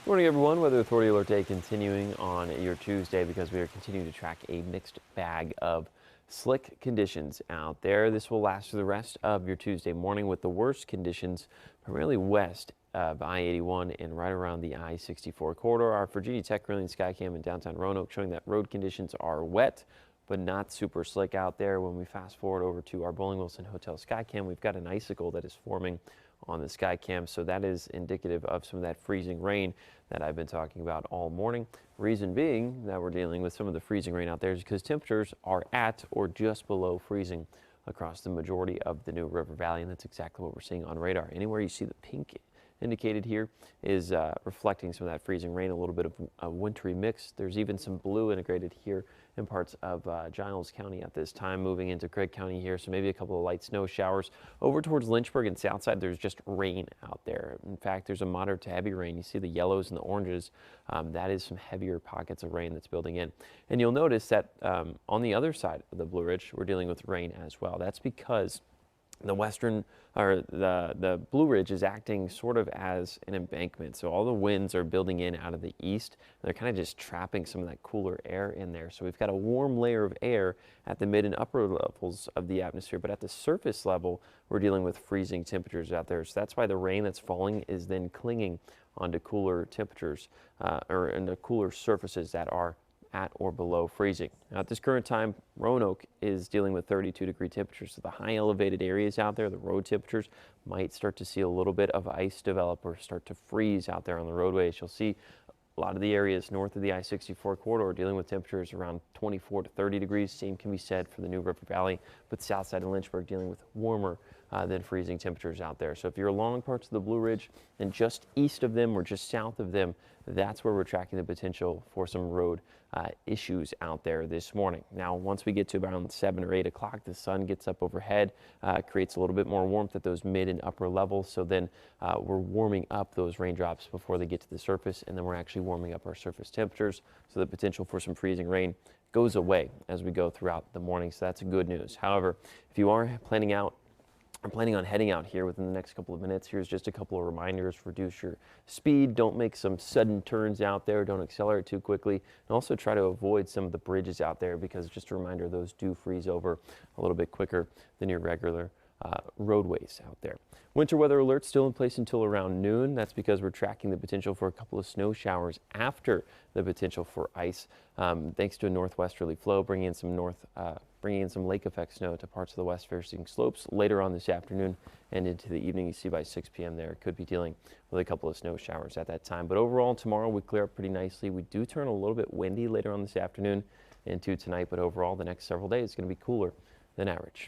Morning, everyone. Weather Authority Alert Day continuing on your Tuesday because we are continuing to track a mixed bag of slick conditions out there. This will last through the rest of your Tuesday morning with the worst conditions primarily west of I-81 and right around the I-64 corridor. Our Virginia Tech Grilling Skycam in downtown Roanoke showing that road conditions are wet but not super slick out there. When we fast forward over to our Bowling Wilson Hotel Skycam, we've got an icicle that is forming on the Skycam, so that is indicative of some of that freezing rain that I've been talking about all morning. Reason being that we're dealing with some of the freezing rain out there is because temperatures are at or just below freezing across the majority of the New River Valley, and that's exactly what we're seeing on radar. Anywhere you see the pink indicated here is reflecting some of that freezing rain, a little bit of a wintry mix. There's even some blue integrated here in parts of Giles County at this time, moving into Craig County here, so maybe a couple of light snow showers. Over towards Lynchburg and Southside, there's just rain out there. In fact, there's a moderate to heavy rain. You see the yellows and the oranges. That is some heavier pockets of rain that's building in. And you'll notice that on the other side of the Blue Ridge, we're dealing with rain as well. That's because the western or the Blue Ridge is acting sort of as an embankment. So all the winds are building in out of the east. They're kind of just trapping some of that cooler air in there. So we've got a warm layer of air at the mid and upper levels of the atmosphere, but at the surface level, we're dealing with freezing temperatures out there. So that's why the rain that's falling is then clinging onto cooler temperatures or into cooler surfaces that are at or below freezing. Now at this current time, Roanoke is dealing with 32-degree temperatures. So the high elevated areas out there, the road temperatures, might start to see a little bit of ice develop or start to freeze out there on the roadways. You'll see a lot of the areas north of the I-64 corridor dealing with temperatures around 24 to 30 degrees. Same can be said for the New River Valley, but south side of Lynchburg dealing with warmer than freezing temperatures out there. So if you're along parts of the Blue Ridge and just east of them or just south of them, that's where we're tracking the potential for some road issues out there this morning. Now, once we get to around 7 or 8 o'clock, the sun gets up overhead, creates a little bit more warmth at those mid and upper levels. So then we're warming up those raindrops before they get to the surface, and then we're actually warming up our surface temperatures. So the potential for some freezing rain goes away as we go throughout the morning. So that's good news. However, if you are planning on heading out here within the next couple of minutes, here's just a couple of reminders. Reduce your speed. Don't make some sudden turns out there. Don't accelerate too quickly. And also try to avoid some of the bridges out there because just a reminder, those do freeze over a little bit quicker than your regular roadways out there. Winter weather alert still in place until around noon. That's because we're tracking the potential for a couple of snow showers after the potential for ice, thanks to a northwesterly flow bringing in some lake effect snow to parts of the west facing slopes later on this afternoon and into the evening. You see by 6 p.m. there could be dealing with a couple of snow showers at that time. But overall tomorrow we clear up pretty nicely. We do turn a little bit windy later on this afternoon into tonight, but overall the next several days is going to be cooler than average.